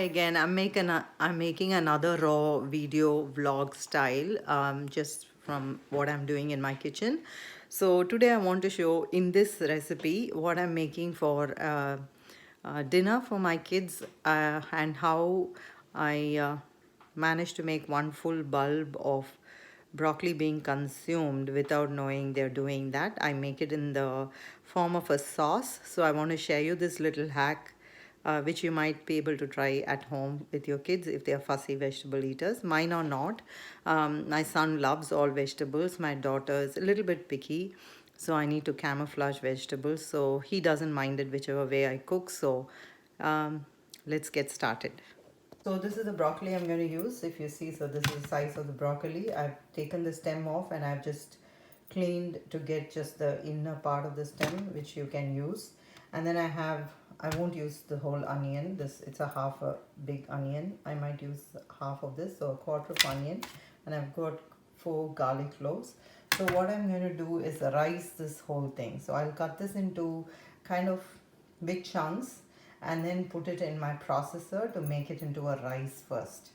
Again, I'm making another raw video vlog style, just from what I'm doing in my kitchen. So today I want to show in this recipe what I'm making for dinner for my kids, and how I managed to make one full bulb of broccoli being consumed without knowing they're doing that. I make it in the form of a sauce. So I want to share you this little hack, which you might be able to try at home with your kids if they are fussy vegetable eaters. Mine are not. My son loves all vegetables. My daughter is a little bit picky, so I need to camouflage vegetables. So he doesn't mind it whichever way I cook. So let's get started. So this is the broccoli I'm going to use. If you see, so this is the size of the broccoli. I've taken the stem off and I've just cleaned to get just the inner part of the stem, which you can use. And then I won't use the whole onion. It's a half a big onion. I might use half of this, so a quarter of onion. And I've got 4 garlic cloves. So what I'm going to do is rice this whole thing. So I'll cut this into kind of big chunks and then put it in my processor to make it into a rice first.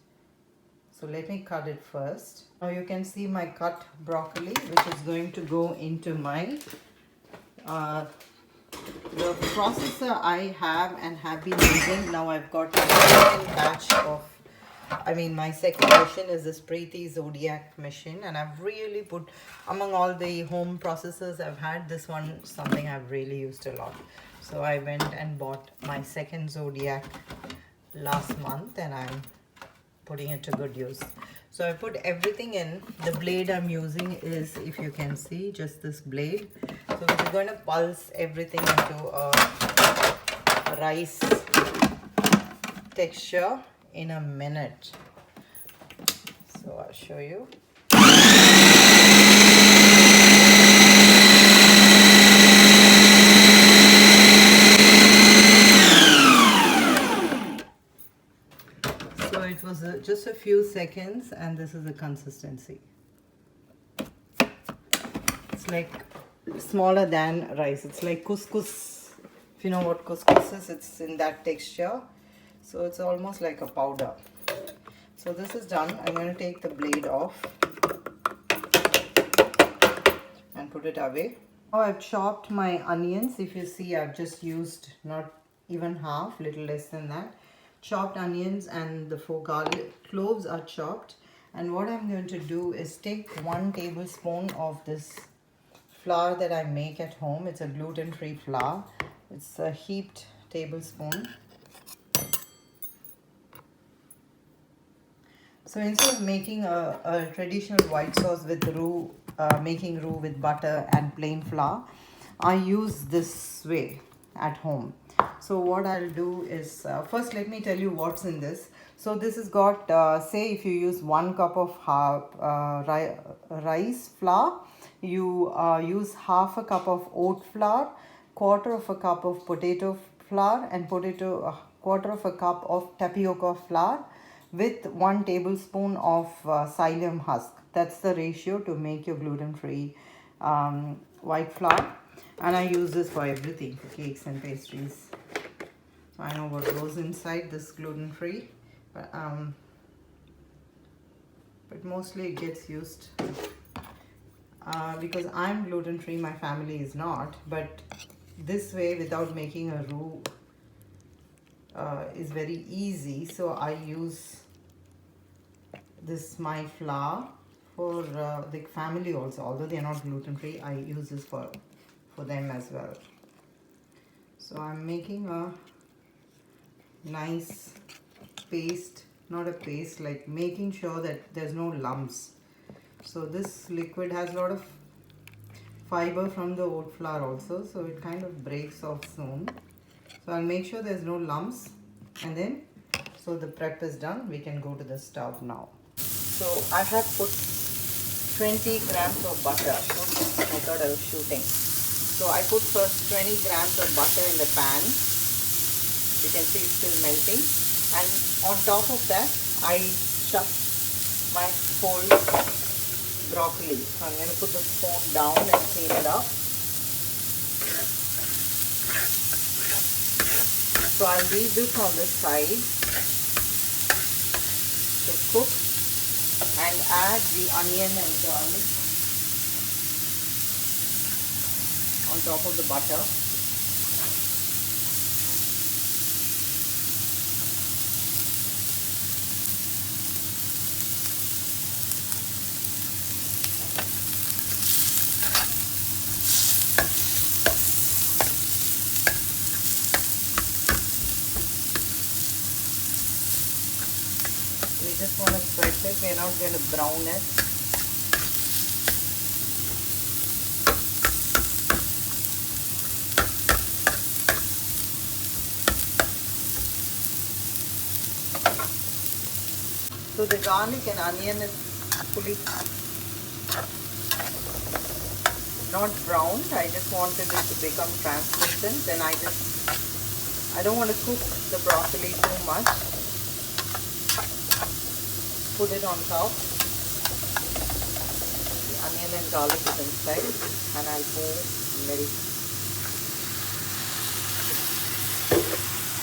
So let me cut it first. Now you can see my cut broccoli, which is going to go into my the processor I have and have been using. Now I've got a second batch of, my second machine is this Preeti Zodiac machine, and I've really put, among all the home processors I've had, this one something I've really used a lot. So I went and bought my second Zodiac last month and I'm putting it to good use. So I put everything in. The blade I'm using is, if you can see, just this blade. So we're going to pulse everything into a rice texture in a minute. So I'll show you. So it was just a few seconds and this is the consistency. It's like smaller than rice. It's like couscous. If you know what couscous is, it's in that texture. So it's almost like a powder. So this is done. I'm going to take the blade off and put it away. Now I've chopped my onions. If you see, I've just used not even half, little less than that. Chopped onions, and the 4 garlic cloves are chopped. And what I'm going to do is take 1 tablespoon of this flour that I make at home. It's a gluten-free flour. It's a heaped tablespoon. So instead of making a traditional white sauce with roux, making roux with butter and plain flour, I use this way at home. So what I'll do is, first let me tell you what's in this. So this has got, say if you use 1 cup of rice flour, you use half a cup of oat flour, quarter of a cup of potato flour, and quarter of a cup of tapioca flour with 1 tablespoon of psyllium husk. That's the ratio to make your gluten-free white flour. And I use this for everything, for cakes and pastries. So I know what goes inside this gluten-free, but mostly it gets used because I'm gluten-free, my family is not. But this way, without making a roux, is very easy. So I use this my flour for the family also. Although they are not gluten-free, I use this for them as well. So I'm making a nice paste, not a paste, like making sure that there's no lumps. So this liquid has a lot of fiber from the oat flour also, so it kind of breaks off soon. So I'll make sure there's no lumps, and then so the prep is done, we can go to the stove now. So I have put 20 grams of butter. Oops, I thought I was shooting. So I put first 20 grams of butter in the pan. You can see it's still melting. And on top of that, I chucked my whole broccoli. So I'm going to put the spoon down and clean it up. So I'll leave this on the side. to cook and add the onion and garlic on top of the butter. We just want to spread it, we're not going to brown it. So the garlic and onion is fully not browned. I just wanted it to become translucent. Then I don't want to cook the broccoli too much. Put it on top. The onion and garlic is inside, and I'll pour milk.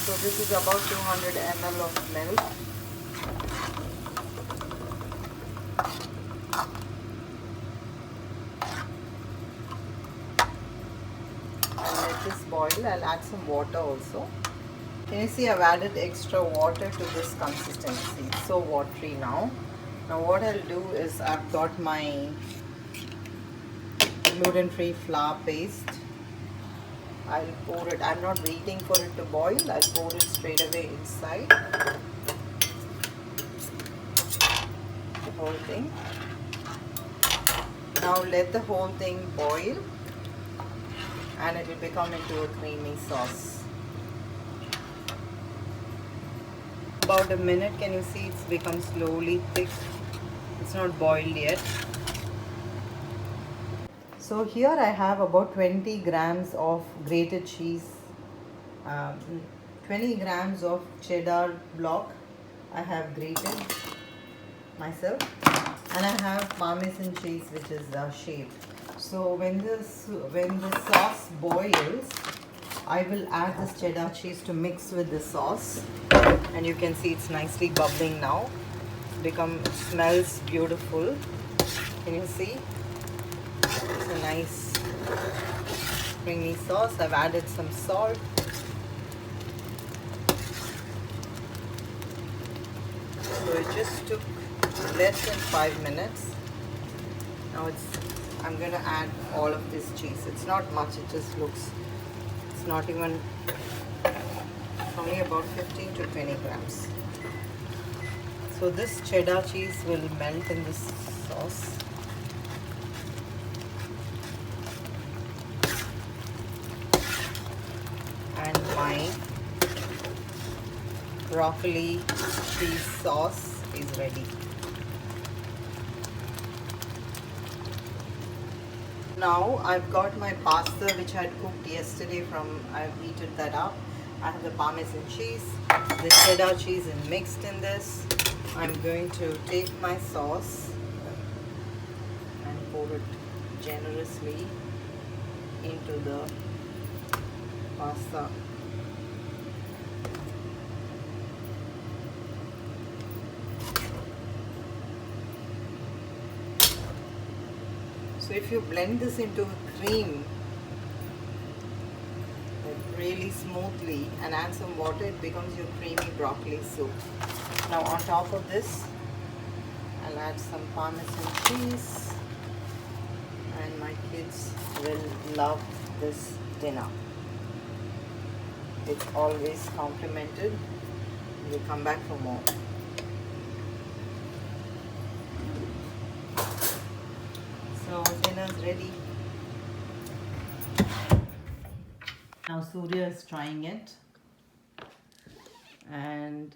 So this is about 200 ml of milk. I'll let this boil. I'll add some water also. Can you see I've added extra water to this consistency? It's so watery now. Now what I'll do is I've got my gluten-free flour paste. I'll pour it. I'm not waiting for it to boil. I'll pour it straight away inside the whole thing. Now let the whole thing boil and it will become into a creamy sauce. About a minute, can you see it's become slowly thick? It's not boiled yet. So here I have about 20 grams of grated cheese, 20 grams of cheddar block I have grated myself, and I have Parmesan cheese which is shaved. So when the sauce boils, I will add this cheddar cheese to mix with the sauce, and you can see it's nicely bubbling now. It smells beautiful. Can you see? It's a nice creamy sauce. I've added some salt. So it just took less than 5 minutes. Now I'm going to add all of this cheese. It's not much, it just looks, it's not even, only about 15 to 20 grams. So this cheddar cheese will melt in this sauce. And my broccoli cheese sauce is ready. Now I've got my pasta which I had cooked yesterday I've heated that up. I have the Parmesan cheese, the cheddar cheese is mixed in this. I'm going to take my sauce and pour it generously into the pasta. So if you blend this into a cream really smoothly and add some water, it becomes your creamy broccoli soup. Now on top of this, I'll add some Parmesan cheese, and my kids will love this dinner. It's always complimented. We'll come back for more. So dinner's ready. Now Surya is trying it. And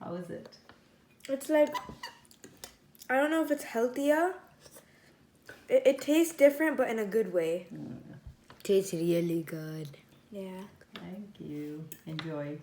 how is it? It's like, I don't know if it's healthier. It tastes different, but in a good way. Tastes really good. Yeah. Thank you. Enjoy.